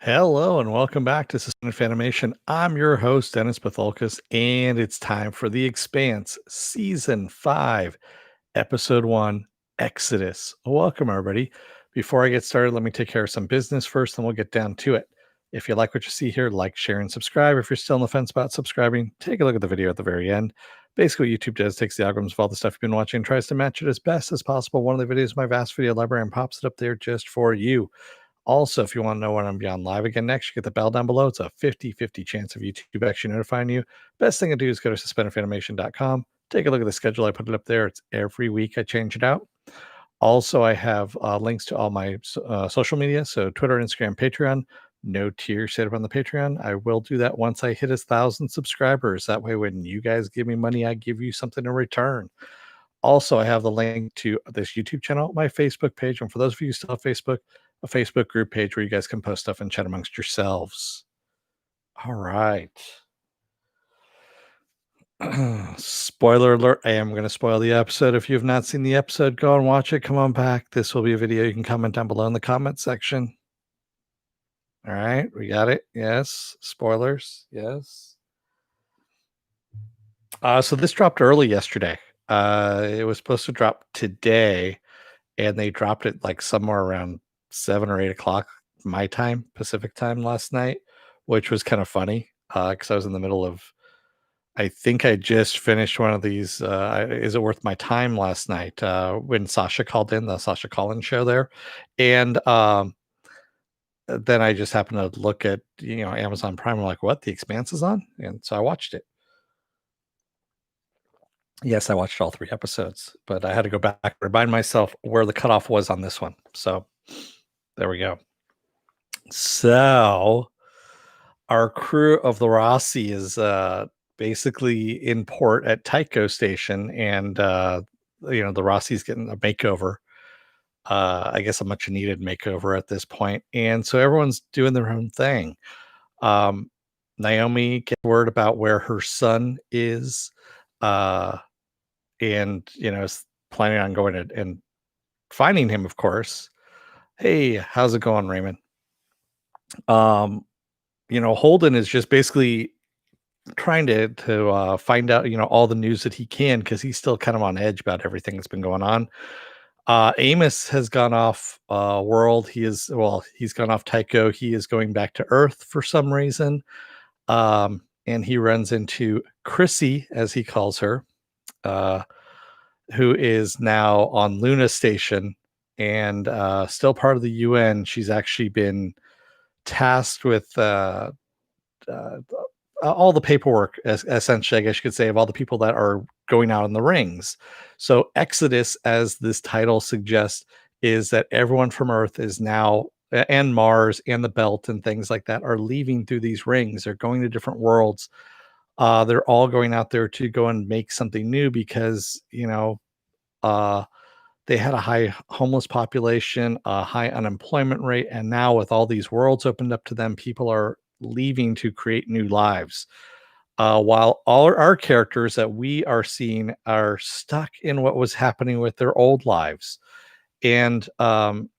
Hello and welcome back to Sustained Animation. I'm your host, Dennis Patholkas, and it's time for The Expanse, Season 5, Episode 1, Exodus. Welcome, everybody. Before I get started, let me take care of some business first, and we'll get down to it. If you like what you see here, like, share, and subscribe. If you're still on the fence about subscribing, take a look at the video at the very end. Basically, what YouTube does takes the algorithms of all the stuff you've been watching and tries to match it as best as possible. One of the videos in my vast video library and pops it up there just for you. Also, if you want to know when I'm beyond live again next, you get the bell down below. It's a 50-50 chance of YouTube actually notifying you. Best thing to do is go to suspendedfanimation.com. Take a look at the schedule. I put it up there. It's every week I change it out. Also, I have links to all my social media. So Twitter, Instagram, Patreon. No tier set up on the Patreon. I will do that once I hit 1,000 subscribers. That way, when you guys give me money, I give you something in return. Also, I have the link to this YouTube channel, my Facebook page, and for those of you who still have Facebook, a Facebook group page where you guys can post stuff and chat amongst yourselves. All right. Spoiler alert, I am going to spoil the episode. If you have not seen the episode, go and watch it. Come on back. This will be a video you can comment down below in the comment section. All right, we got it. Yes. Spoilers. Yes. So this dropped early yesterday. It was supposed to drop today, and they dropped it like somewhere around 7 or 8 o'clock my time, Pacific time last night, which was kind of funny because I was in the middle of, I think I just finished one of these. Is it worth my time last night when Sasha called in, the Sasha Collins show there. And then I just happened to look at, Amazon Prime. I'm like, what? The Expanse is on? And so I watched it. Yes, I watched all 3 episodes, but I had to go back and remind myself where the cutoff was on this one. So there we go. So our crew of the Rossi is basically in port at Tycho Station, and the Rossi's getting a makeover. I guess a much needed makeover at this point, and so everyone's doing their own thing. Um, Naomi gets word about where her son is, uh, and is planning on going and finding him. Of course. Hey, how's it going, Raymond? Holden is just basically trying to find out, all the news that he can because he's still kind of on edge about everything that's been going on. Amos has gone off world. He's gone off Tycho. He is going back to Earth for some reason. And he runs into Chrissy, as he calls her, who is now on Luna Station and still part of the UN. She's actually been tasked with all the paperwork, essentially, I guess you could say, of all the people that are going out in the rings. So Exodus, as this title suggests, is that everyone from Earth is now, and Mars and the Belt and things like that, are leaving through these rings. They're going to different worlds. They're all going out there to go and make something new because, they had a high homeless population, a high unemployment rate, and now with all these worlds opened up to them, people are leaving to create new lives. While all our characters that we are seeing are stuck in what was happening with their old lives. And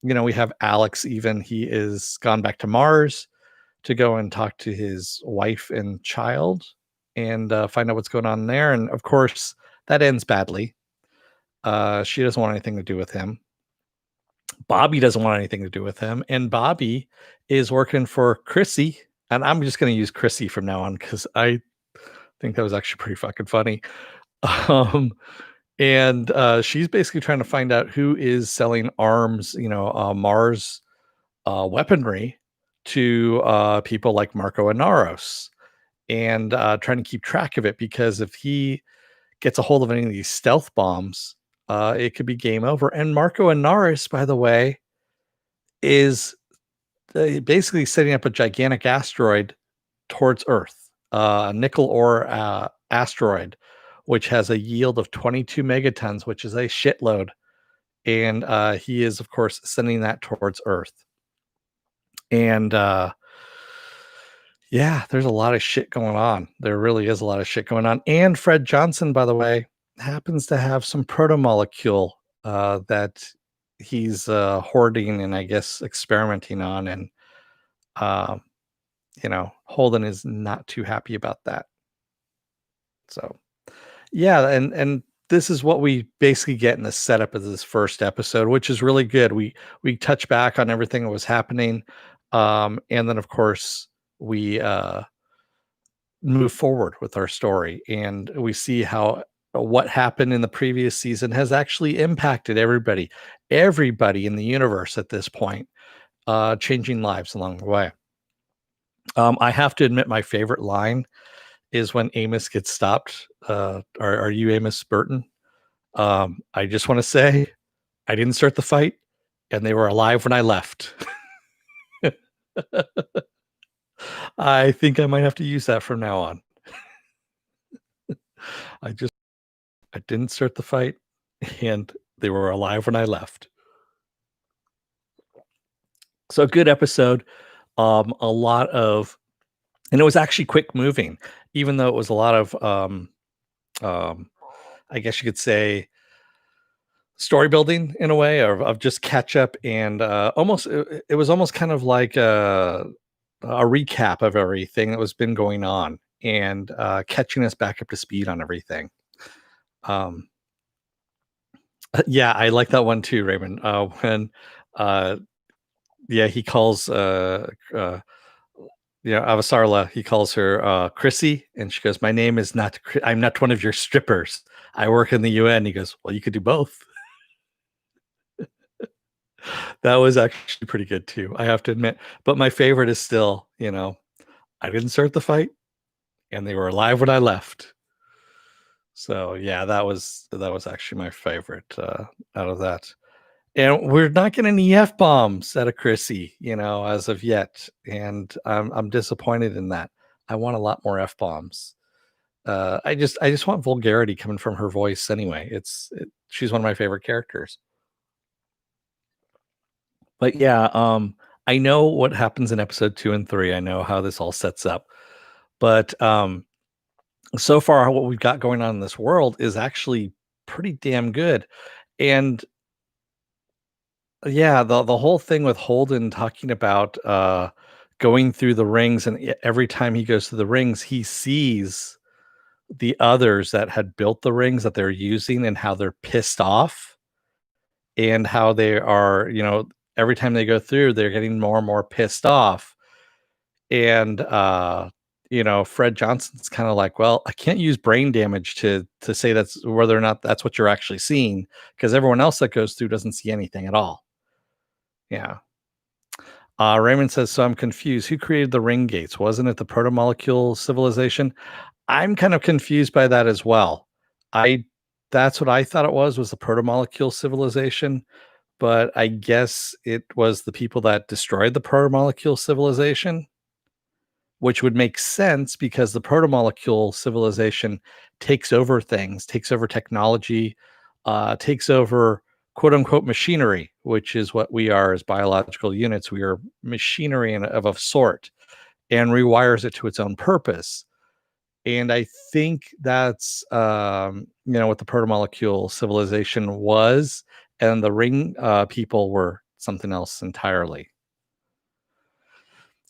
we have Alex, even he is gone back to Mars to go and talk to his wife and child and find out what's going on there. And of course, that ends badly. She doesn't want anything to do with him. Bobby doesn't want anything to do with him. And Bobby is working for Chrissy. And I'm just going to use Chrissy from now on because I think that was actually pretty fucking funny. And she's basically trying to find out who is selling arms, Mars weaponry to people like Marco Inaros, and trying to keep track of it because if he gets a hold of any of these stealth bombs, it could be game over. And Marco Inaros, by the way, is basically setting up a gigantic asteroid towards Earth, a nickel ore asteroid, which has a yield of 22 megatons, which is a shitload. And he is, of course, sending that towards Earth. And yeah, there's a lot of shit going on. There really is a lot of shit going on. And Fred Johnson, by the way, happens to have some protomolecule that he's hoarding and I guess experimenting on. And Um, Holden is not too happy about that. So yeah, and this is what we basically get in the setup of this first episode, which is really good. We touch back on everything that was happening, and then of course we move forward with our story, and we see how what happened in the previous season has actually impacted everybody in the universe at this point, changing lives along the way. I have to admit, my favorite line is when Amos gets stopped. Are you Amos Burton? I just want to say I didn't start the fight, and they were alive when I left. I think I might have to use that from now on. I just I didn't start the fight, and they were alive when I left. So good episode. A lot of, and it was actually quick moving, even though it was a lot of um I guess you could say story building in a way of just catch up, and almost it was almost kind of like a recap of everything that was been going on, and catching us back up to speed on everything. Um, yeah, I like that one too, Raymond. When uh, yeah, he calls Avasarla, he calls her Chrissy, and she goes, "My name is not. I'm not one of your strippers. I work in the UN." He goes, "Well, you could do both." That was actually pretty good too, I have to admit. But my favorite is still, I didn't start the fight, and they were alive when I left. So yeah, that was actually my favorite out of that. And we're not getting any F bombs out of Chrissy, as of yet, and I'm disappointed in that. I want a lot more F bombs. I just want vulgarity coming from her voice anyway. She's one of my favorite characters. But yeah, I know what happens in episode 2 and 3. I know how this all sets up. But so far what we've got going on in this world is actually pretty damn good. And yeah, the whole thing with Holden talking about going through the rings, and every time he goes through the rings, he sees the others that had built the rings that they're using, and how they're pissed off, and how they are, every time they go through, they're getting more and more pissed off. And Fred Johnson's kind of like, well, I can't use brain damage to say that's whether or not that's what you're actually seeing, because everyone else that goes through doesn't see anything at all. Yeah. Raymond says, so I'm confused. Who created the ring gates? Wasn't it the protomolecule civilization? I'm kind of confused by that as well. I That's what I thought it was the protomolecule civilization, but I guess it was the people that destroyed the protomolecule civilization, which would make sense because the protomolecule civilization takes over things, takes over technology, takes over quote unquote machinery, which is what we are as biological units. We are machinery of a sort, and rewires it to its own purpose. And I think that's what the protomolecule civilization was, and the ring people were something else entirely.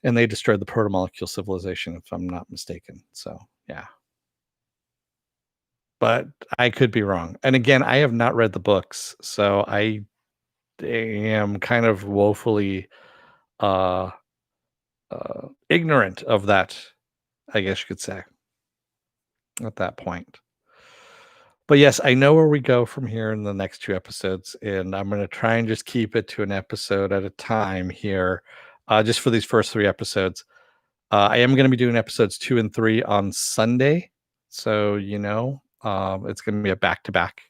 And they destroyed the protomolecule civilization, if I'm not mistaken. So yeah, but I could be wrong. And again, I have not read the books, so I am kind of woefully uh, ignorant of that, I guess you could say, at that point. But yes, I know where we go from here in the next 2 episodes, and I'm gonna try and just keep it to an episode at a time here, just for these first 3 episodes. I am gonna be doing episodes 2 and 3 on Sunday, so, it's gonna be a back-to-back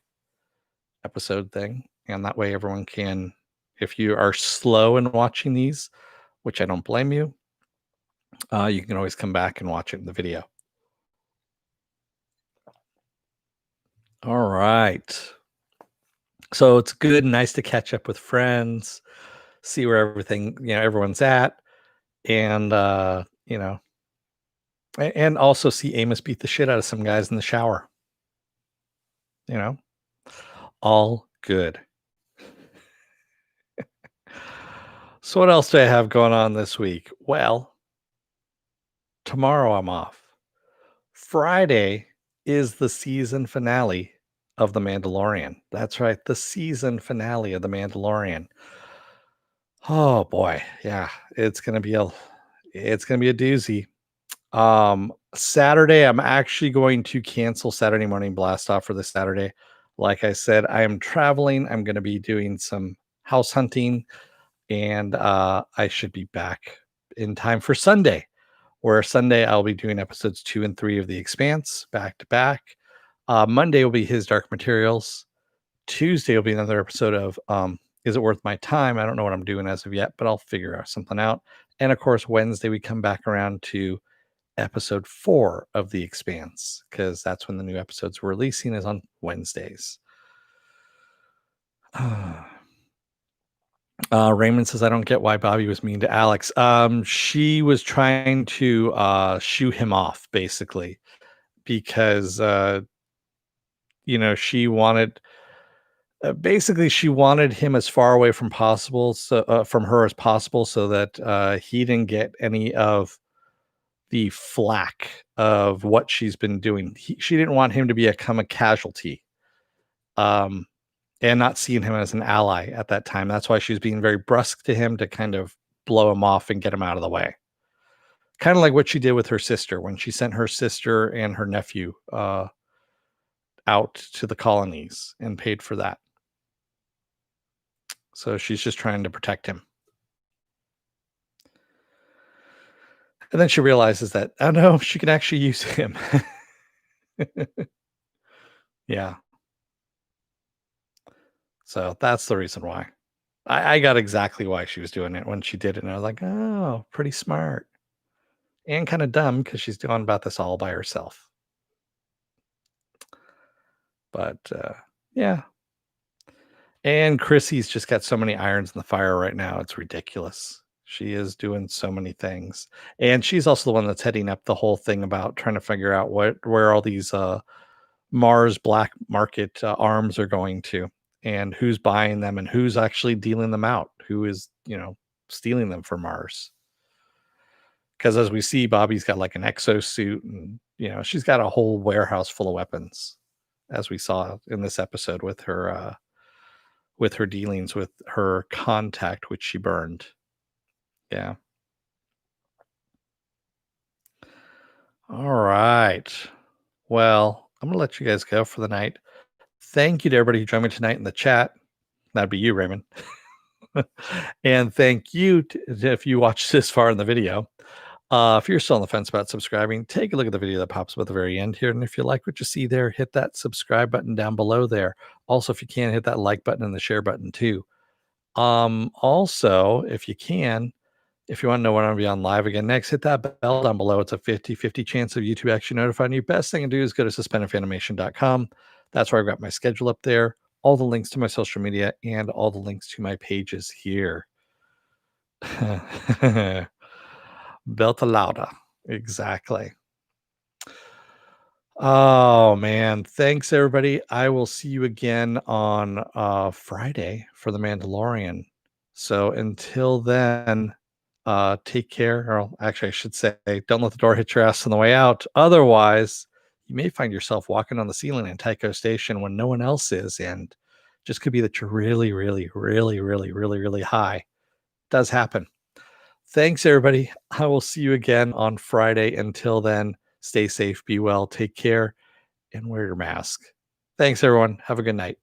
episode thing, and that way everyone can, if you are slow in watching these, which I don't blame you, you can always come back and watch it in the video. Alright. So it's good and nice to catch up with friends, see where everyone's at, and and also see Amos beat the shit out of some guys in the shower. You know, all good. So, what else do I have going on this week? Well, tomorrow I'm off. Friday is the season finale of The Mandalorian. That's right, the season finale of The Mandalorian. Oh boy, yeah, it's gonna be a doozy. Saturday, I'm actually going to cancel Saturday morning blast off for this Saturday. Like I said, I am traveling. I'm going to be doing some house hunting, and I should be back in time for Sunday. Where Sunday I'll be doing episodes 2 and 3 of The Expanse back to back. Monday will be his Dark Materials. Tuesday will be another episode of Is It Worth My Time? I don't know what I'm doing as of yet, but I'll figure out something out. And of course, Wednesday we come back around to episode 4 of The Expanse because that's when the new episodes were releasing is on Wednesdays. Raymond says, I don't get why Bobby was mean to Alex. She was trying to shoo him off basically because, she wanted basically she wanted him as far away from possible. So from her as possible so that he didn't get any of the flack of what she's been doing. She didn't want him to become a casualty, um, and not seeing him as an ally at that time. That's why she's being very brusque to him to kind of blow him off and get him out of the way. Kind of like what she did with her sister when she sent her sister and her nephew out to the colonies and paid for that. So she's just trying to protect him. And then she realizes that, oh no, she can actually use him. Yeah. So that's the reason why. I got exactly why she was doing it when she did it, and I was like, "Oh, pretty smart." And kinda dumb because she's doing about this all by herself. But, yeah. And Chrissy's just got so many irons in the fire right now, it's ridiculous. She is doing so many things. And she's also the one that's heading up the whole thing about trying to figure out where all these, Mars black market, arms are going to, and who's buying them, and who's actually dealing them out, who is, stealing them from Mars. Because as we see, Bobby's got like an exosuit, and she's got a whole warehouse full of weapons, as we saw in this episode with her dealings with her contact, which she burned. Yeah. All right. Well, I'm gonna let you guys go for the night. Thank you to everybody who joined me tonight in the chat. That'd be you, Raymond. And thank you if you watched this far in the video. If you're still on the fence about subscribing, take a look at the video that pops up at the very end here. And if you like what you see there, hit that subscribe button down below there. Also, if you can, hit that like button and the share button too. Also, if you can, if you want to know when I'm going to be on live again next, hit that bell down below. It's a 50-50 chance of YouTube actually notifying you. Best thing to do is go to suspendedfanimation.com. That's where I've got my schedule up there, all the links to my social media, and all the links to my pages here. Belta Lauda. Exactly. Oh man, thanks everybody. I will see you again on Friday for The Mandalorian. So until then, take care. Or actually, I should say, don't let the door hit your ass on the way out. Otherwise, you may find yourself walking on the ceiling in Tycho Station when no one else is, and just could be that you're really, really, really, really, really, really high. It does happen. Thanks, everybody. I will see you again on Friday. Until then, stay safe, be well, take care, and wear your mask. Thanks, everyone. Have a good night.